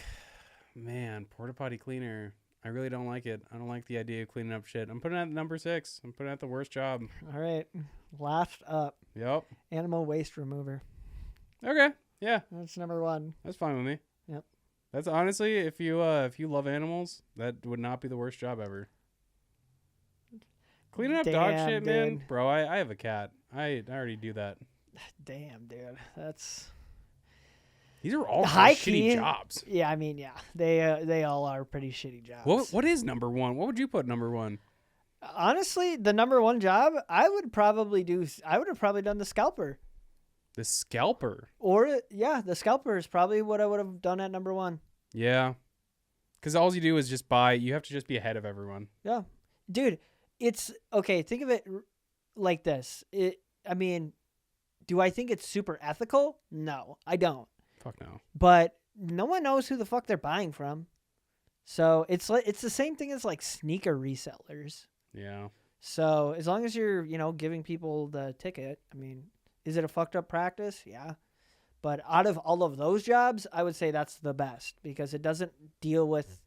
Man, porta potty cleaner. I really don't like it. I don't like the idea of cleaning up shit. I'm putting it at number 6. I'm putting it at the worst job. All right. Last up, Yep. animal waste remover. Okay. Yeah, That's number 1. that's fine with me. Yep. That's honestly, if you love animals, that would not be the worst job ever. Cleaning up dog Damn, shit, man. dude. Bro, I have a cat. I already do that. Damn, dude. That's These are all High pretty shitty key. jobs. yeah. I mean, yeah. They all are pretty shitty jobs. What is number 1? What would you put number 1? Honestly, the number 1 job I would have probably done the scalper. The scalper. Or yeah, the scalper is probably what I would have done at number 1. Yeah. Because all you do is just buy. You have to just be ahead of everyone. Yeah, dude, it's okay. Think of it like this. I mean, do I think it's super ethical? No, I don't. Fuck no. But no one knows who the fuck they're buying from, so it's the same thing as like sneaker resellers. Yeah. So as long as you're giving people the ticket, I mean, is it a fucked up practice? Yeah. But out of all of those jobs, I would say that's the best because it doesn't deal with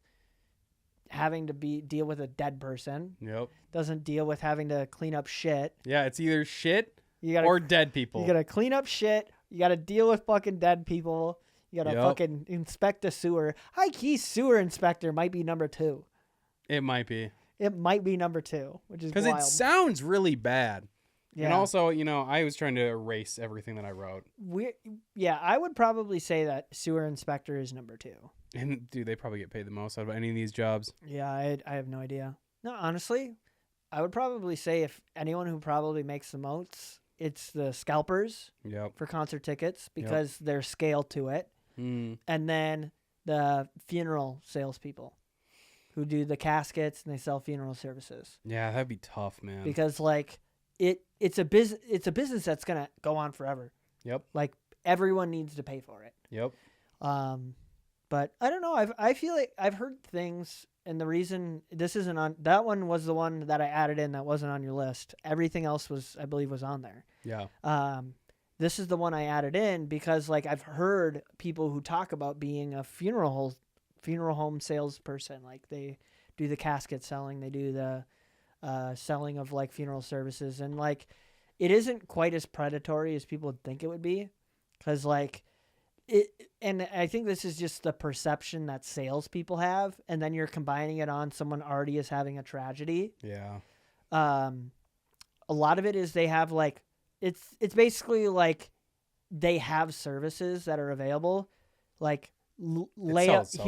having to deal with a dead person. Yep. Doesn't deal with having to clean up shit. Yeah, it's either shit You gotta or dead people. you gotta clean up shit. You gotta deal with fucking dead people. You gotta Yep. fucking inspect a sewer. High key sewer inspector might be number 2. It might be. It might be number 2, which is Because wild. it sounds really bad. Yeah. And also, I was trying to erase everything that I wrote. I would probably say that sewer inspector is number 2. And, dude, they probably get paid the most out of any of these jobs. Yeah, I have no idea. No, honestly, I would probably say if anyone who probably makes the most, it's the scalpers Yep. for concert tickets because there's scale to it. Mm. And then the funeral salespeople who do the caskets and they sell funeral services. Yeah, that'd be tough, man. Because like it's a business that's gonna go on forever. Yep. Like everyone needs to pay for it. Yep. But I don't know. I feel like I've heard things, and the reason this isn't on that one was the one that I added in that wasn't on your list. Everything else was, I believe, was on there. Yeah. This is the one I added in because like I've heard people who talk about being a funeral home salesperson. Like they do the casket selling, they do the selling of like funeral services, and like it isn't quite as predatory as people would think it would be, because like it. And I think this is just the perception that salespeople have, and then you're combining it on someone already is having a tragedy. Yeah. A lot of it is they have like it's basically like they have services that are available, like lay sells out itself.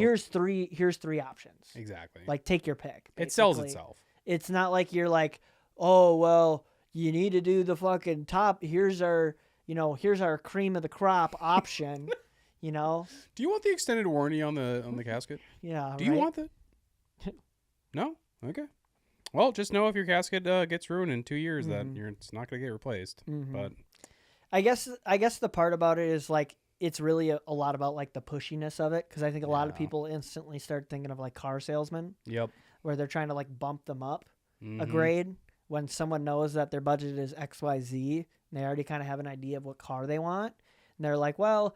here's three options. Exactly. Like take your pick. it sells basically. itself. It's not like you're like, oh well, you need to do the fucking top. Here's our cream of the crop option. Do you want the extended warranty on the casket? Yeah. Do you want that? No? Okay. Well, just know if your casket gets ruined in 2 years that it's not going to get replaced. Mm-hmm. But I guess the part about it is like it's really a lot about like the pushiness of it, because I think a lot of Yeah. people instantly start thinking of like car salesmen, yep. where they're trying to like bump them up a Mhm. grade when someone knows that their budget is XYZ and they already kind of have an idea of what car they want, and they're like, well,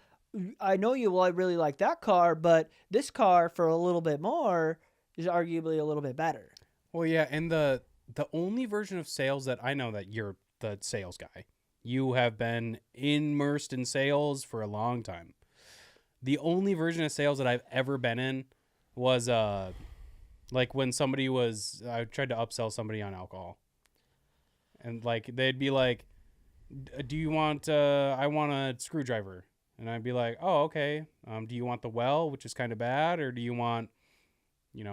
I know you. Well, I really like that car, but this car for a little bit more is arguably a little bit better. Well, yeah, and the only version of sales that I know that you're the sales guy. You have been immersed in sales for a long time. The only version of sales that I've ever been in was like when I tried to upsell somebody on alcohol. And like they'd be like, "Do you want I want a screwdriver?" And I'd be like, "Oh, okay. Do you want the well, which is kind of bad, or do you want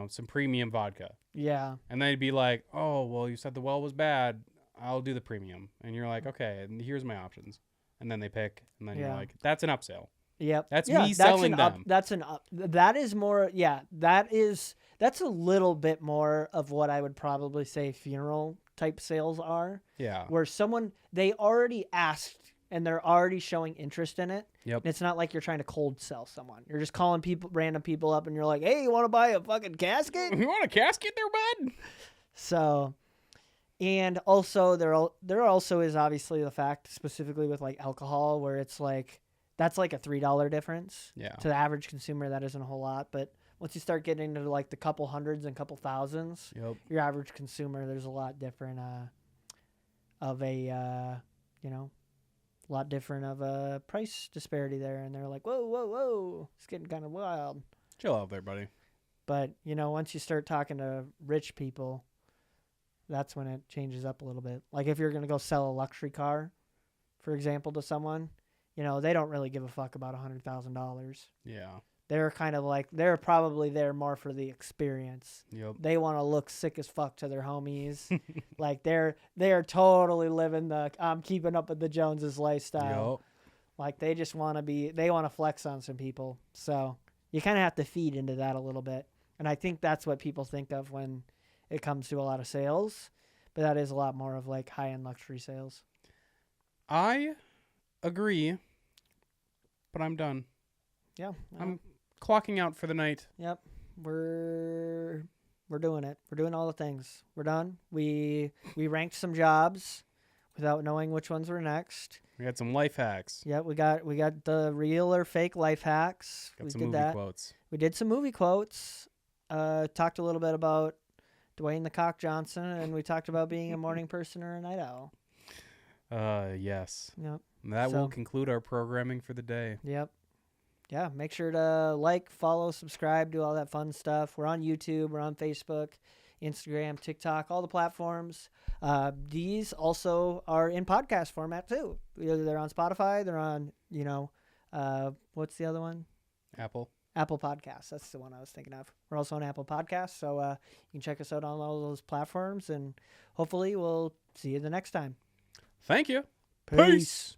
some premium vodka?" Yeah. And they'd be like, "Oh, well, you said the well was bad. I'll do the premium." And you're like, "Okay, and here's my options." And then they pick, and then you're Yeah. like, "That's an upsell." Yep. That's me selling them. That's an up. That is more. Yeah. That's a little bit more of what I would probably say funeral type sales are, Yeah. where they already asked and they're already showing interest in it. Yep. And it's not like you're trying to cold sell someone. You're just calling random people up, and you're like, "Hey, you want to buy a fucking casket?" You want a casket there, bud? So, and also there also is obviously the fact, specifically with like alcohol, where it's like that's like a $3 difference. Yeah. To the average consumer, that isn't a whole lot, but once you start getting into like the couple hundreds and couple thousands, Yep. your average consumer, there's a lot different of a price disparity there, and they're like, whoa, it's getting kind of wild. Chill out there, buddy. But once you start talking to rich people, that's when it changes up a little bit. Like if you're gonna go sell a luxury car, for example, to someone, they don't really give a fuck about $100,000. Yeah. They're kind of like, they're probably there more for the experience. Yep. They want to look sick as fuck to their homies. Like they're totally living the I'm keeping up with the Joneses lifestyle. Yep. Like they just want to flex on some people. So you kind of have to feed into that a little bit. And I think that's what people think of when it comes to a lot of sales. But that is a lot more of like high-end luxury sales. I agree, but I'm done. Yeah. I'm clocking out for the night. Yep. We're doing it. We're doing all the things. We're done. We ranked some jobs without knowing which ones were next. We had some life hacks. Yep, we got the real or fake life hacks. Got we some did movie that. quotes. We did some movie quotes. Talked a little bit about Dwayne the Cock Johnson, and we talked about being a morning person or a night owl. Yes. Yep. That will conclude our programming for the day. Yep. Yeah, make sure to like, follow, subscribe, do all that fun stuff. We're on YouTube. We're on Facebook. Instagram, TikTok, all the platforms. These also are in podcast format too. They're on Spotify. They're on, what's the other one? Apple. Apple Podcasts. That's the one I was thinking of. We're also on Apple Podcasts, so you can check us out on all those platforms, and hopefully we'll see you the next time. Thank you. Peace.